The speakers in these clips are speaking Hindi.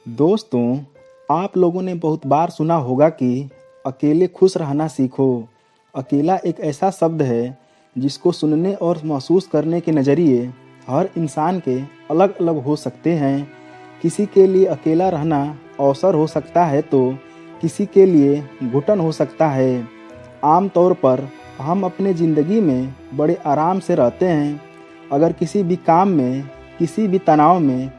दोस्तों, आप लोगों ने बहुत बार सुना होगा कि अकेले खुश रहना सीखो। अकेला एक ऐसा शब्द है जिसको सुनने और महसूस करने के नज़रिए हर इंसान के अलग-अलग हो सकते हैं। किसी के लिए अकेला रहना अवसर हो सकता है तो किसी के लिए घुटन हो सकता है। आम तौर पर हम अपने ज़िंदगी में बड़े आराम से रहते हैं। अगर किसी भी काम में, किसी भी तनाव में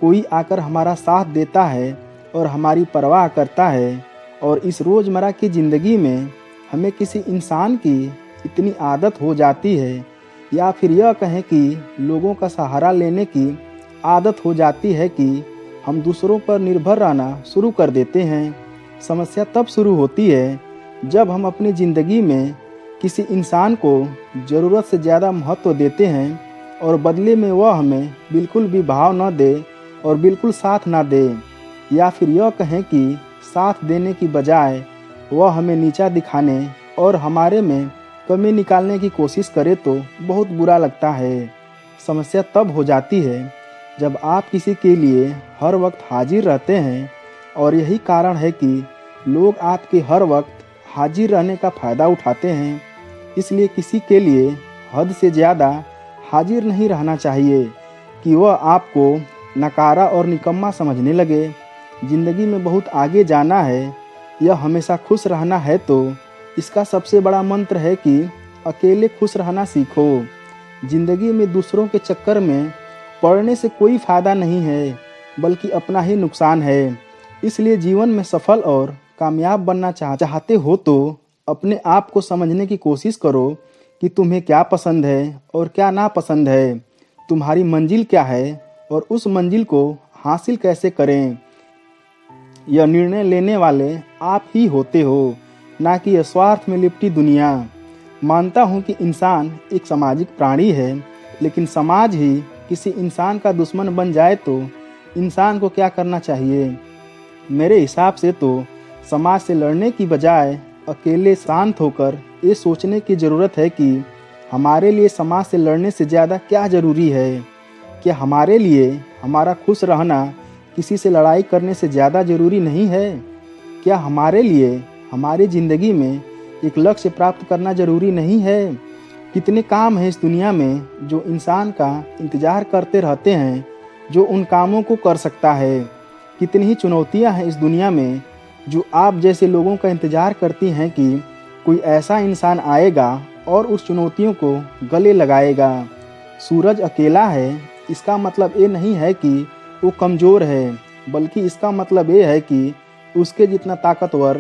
कोई आकर हमारा साथ देता है और हमारी परवाह करता है और इस रोज़मर्रा की ज़िंदगी में हमें किसी इंसान की इतनी आदत हो जाती है या फिर यह कहें कि लोगों का सहारा लेने की आदत हो जाती है कि हम दूसरों पर निर्भर रहना शुरू कर देते हैं। समस्या तब शुरू होती है जब हम अपनी ज़िंदगी में किसी इंसान को ज़रूरत से ज़्यादा महत्व देते हैं और बदले में वह हमें बिल्कुल भी भाव न दे और बिल्कुल साथ ना दे, या फिर यह कहें कि साथ देने की बजाय वह हमें नीचा दिखाने और हमारे में कमी निकालने की कोशिश करे तो बहुत बुरा लगता है। समस्या तब हो जाती है जब आप किसी के लिए हर वक्त हाजिर रहते हैं और यही कारण है कि लोग आपके हर वक्त हाजिर रहने का फ़ायदा उठाते हैं। इसलिए किसी के लिए हद से ज़्यादा हाजिर नहीं रहना चाहिए कि वह आपको नकारा और निकम्मा समझने लगे। ज़िंदगी में बहुत आगे जाना है या हमेशा खुश रहना है तो इसका सबसे बड़ा मंत्र है कि अकेले खुश रहना सीखो। ज़िंदगी में दूसरों के चक्कर में पड़ने से कोई फ़ायदा नहीं है, बल्कि अपना ही नुकसान है। इसलिए जीवन में सफल और कामयाब बनना चाहते हो तो अपने आप को समझने की कोशिश करो कि तुम्हें क्या पसंद है और क्या नापसंद है, तुम्हारी मंजिल क्या है और उस मंजिल को हासिल कैसे करें। यह निर्णय लेने वाले आप ही होते हो, ना कि यह स्वार्थ में लिपटी दुनिया। मानता हूँ कि इंसान एक सामाजिक प्राणी है, लेकिन समाज ही किसी इंसान का दुश्मन बन जाए तो इंसान को क्या करना चाहिए? मेरे हिसाब से तो समाज से लड़ने की बजाय अकेले शांत होकर ये सोचने की ज़रूरत है कि हमारे लिए समाज से लड़ने से ज़्यादा क्या ज़रूरी है। क्या हमारे लिए हमारा खुश रहना किसी से लड़ाई करने से ज़्यादा ज़रूरी नहीं है? क्या हमारे लिए हमारी ज़िंदगी में एक लक्ष्य प्राप्त करना ज़रूरी नहीं है? कितने काम हैं इस दुनिया में जो इंसान का इंतज़ार करते रहते हैं, जो उन कामों को कर सकता है। कितनी ही चुनौतियां हैं इस दुनिया में जो आप जैसे लोगों का इंतज़ार करती हैं कि कोई ऐसा इंसान आएगा और उस चुनौतियों को गले लगाएगा। सूरज अकेला है, इसका मतलब ये नहीं है कि वो कमज़ोर है, बल्कि इसका मतलब ये है कि उसके जितना ताकतवर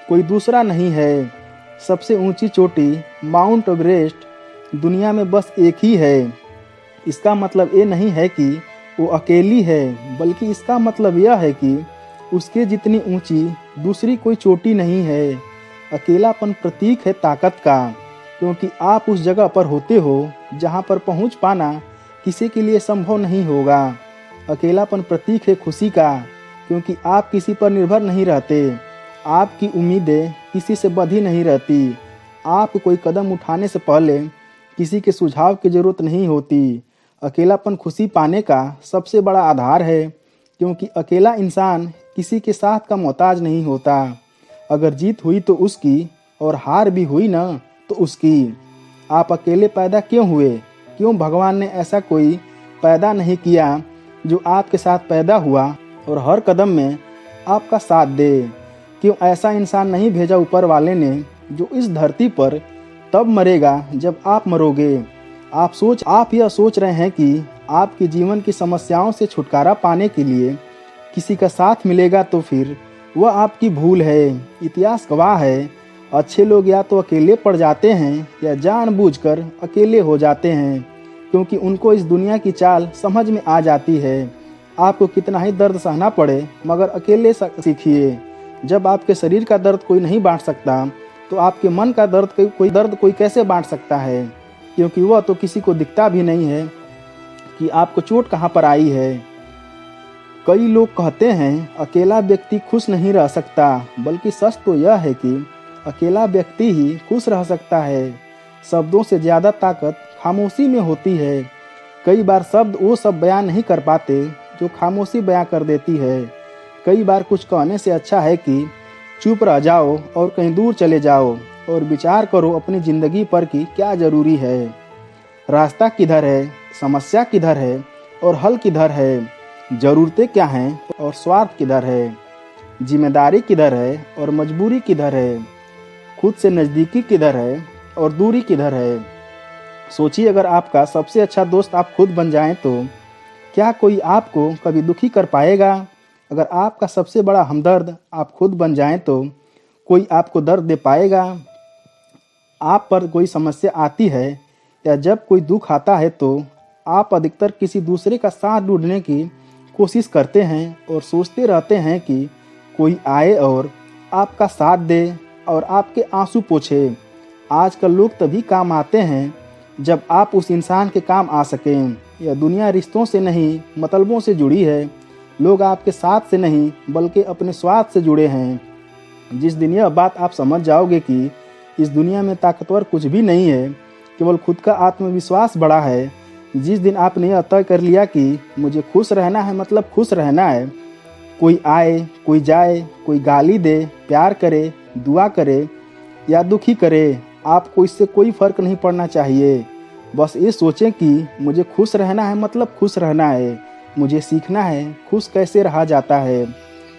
कोई दूसरा नहीं है। सबसे ऊंची चोटी माउंट एवरेस्ट दुनिया में बस एक ही है। इसका मतलब ये नहीं है कि वो अकेली है, बल्कि इसका मतलब यह है कि उसके जितनी ऊंची दूसरी कोई चोटी नहीं है। अकेलापन प्रतीक है ताकत का, क्योंकि आप उस जगह पर होते हो जहां पर पहुंच पाना किसी के लिए संभव नहीं होगा। अकेलापन प्रतीक है खुशी का, क्योंकि आप किसी पर निर्भर नहीं रहते। आपकी उम्मीदें किसी से बंधी नहीं रहती। आपको कोई कदम उठाने से पहले किसी के सुझाव की ज़रूरत नहीं होती। अकेलापन खुशी पाने का सबसे बड़ा आधार है, क्योंकि अकेला इंसान किसी के साथ का मोहताज नहीं होता। अगर जीत हुई तो उसकी और हार भी हुई ना तो उसकी। आप अकेले पैदा क्यों हुए? क्यों भगवान ने ऐसा कोई पैदा नहीं किया जो आपके साथ पैदा हुआ और हर कदम में आपका साथ दे? क्यों ऐसा इंसान नहीं भेजा ऊपर वाले ने जो इस धरती पर तब मरेगा जब आप मरोगे? आप यह सोच रहे हैं कि आपके जीवन की समस्याओं से छुटकारा पाने के लिए किसी का साथ मिलेगा, तो फिर वह आपकी भूल है। इतिहास गवाह है, अच्छे लोग या तो अकेले पड़ जाते हैं या जानबूझकर अकेले हो जाते हैं, क्योंकि उनको इस दुनिया की चाल समझ में आ जाती है। आपको कितना ही दर्द सहना पड़े, मगर अकेले सीखिए। जब आपके शरीर का दर्द कोई नहीं बांट सकता, तो आपके मन का दर्द कोई कैसे बांट सकता है? क्योंकि वह तो किसी को दिखता भी नहीं है कि आपको चोट कहाँ पर आई है। कई लोग कहते हैं अकेला व्यक्ति खुश नहीं रह सकता, बल्कि सच तो यह है कि अकेला व्यक्ति ही खुश रह सकता है। शब्दों से ज़्यादा ताकत खामोशी में होती है। कई बार शब्द वो सब बयान नहीं कर पाते जो खामोशी बयां कर देती है। कई बार कुछ कहने से अच्छा है कि चुप रह जाओ और कहीं दूर चले जाओ और विचार करो अपनी ज़िंदगी पर कि क्या ज़रूरी है, रास्ता किधर है, समस्या किधर है और हल किधर है, ज़रूरतें क्या हैं और स्वार्थ किधर है, जिम्मेदारी किधर है और मजबूरी किधर है, खुद से नज़दीकी किधर है और दूरी किधर है। सोचिए, अगर आपका सबसे अच्छा दोस्त आप खुद बन जाएं तो क्या कोई आपको कभी दुखी कर पाएगा? अगर आपका सबसे बड़ा हमदर्द आप खुद बन जाएं तो कोई आपको दर्द दे पाएगा? आप पर कोई समस्या आती है या जब कोई दुख आता है तो आप अधिकतर किसी दूसरे का साथ ढूंढने की कोशिश करते हैं और सोचते रहते हैं कि कोई आए और आपका साथ दे और आपके आंसू पोंछे। आजकल लोग तभी काम आते हैं जब आप उस इंसान के काम आ सकें। यह दुनिया रिश्तों से नहीं मतलबों से जुड़ी है। लोग आपके साथ से नहीं बल्कि अपने स्वार्थ से जुड़े हैं। जिस दिन यह बात आप समझ जाओगे कि इस दुनिया में ताकतवर कुछ भी नहीं है, केवल खुद का आत्मविश्वास बड़ा है, जिस दिन आपने यह तय कर लिया कि मुझे खुश रहना है मतलब खुश रहना है, कोई आए कोई जाए, कोई गाली दे, प्यार करे, दुआ करे या दुखी करे, आपको इससे कोई फर्क नहीं पड़ना चाहिए। बस ये सोचें कि मुझे खुश रहना है मतलब खुश रहना है, मुझे सीखना है खुश कैसे रहा जाता है,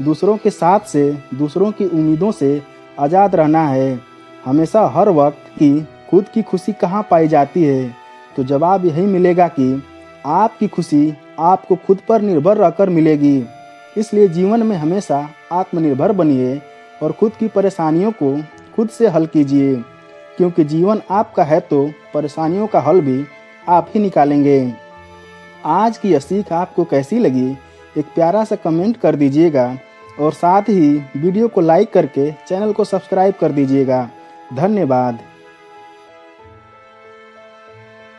दूसरों के साथ से, दूसरों की उम्मीदों से आज़ाद रहना है। हमेशा हर वक्त कि खुद की खुशी कहाँ पाई जाती है, तो जवाब यही मिलेगा कि आपकी खुशी आपको खुद पर निर्भर रहकर मिलेगी। इसलिए जीवन में हमेशा आत्मनिर्भर बनिए और खुद की परेशानियों को खुद से हल कीजिए, क्योंकि जीवन आपका है तो परेशानियों का हल भी आप ही निकालेंगे। आज की यह सीख आपको कैसी लगी, एक प्यारा सा कमेंट कर दीजिएगा और साथ ही वीडियो को लाइक करके चैनल को सब्सक्राइब कर दीजिएगा। धन्यवाद।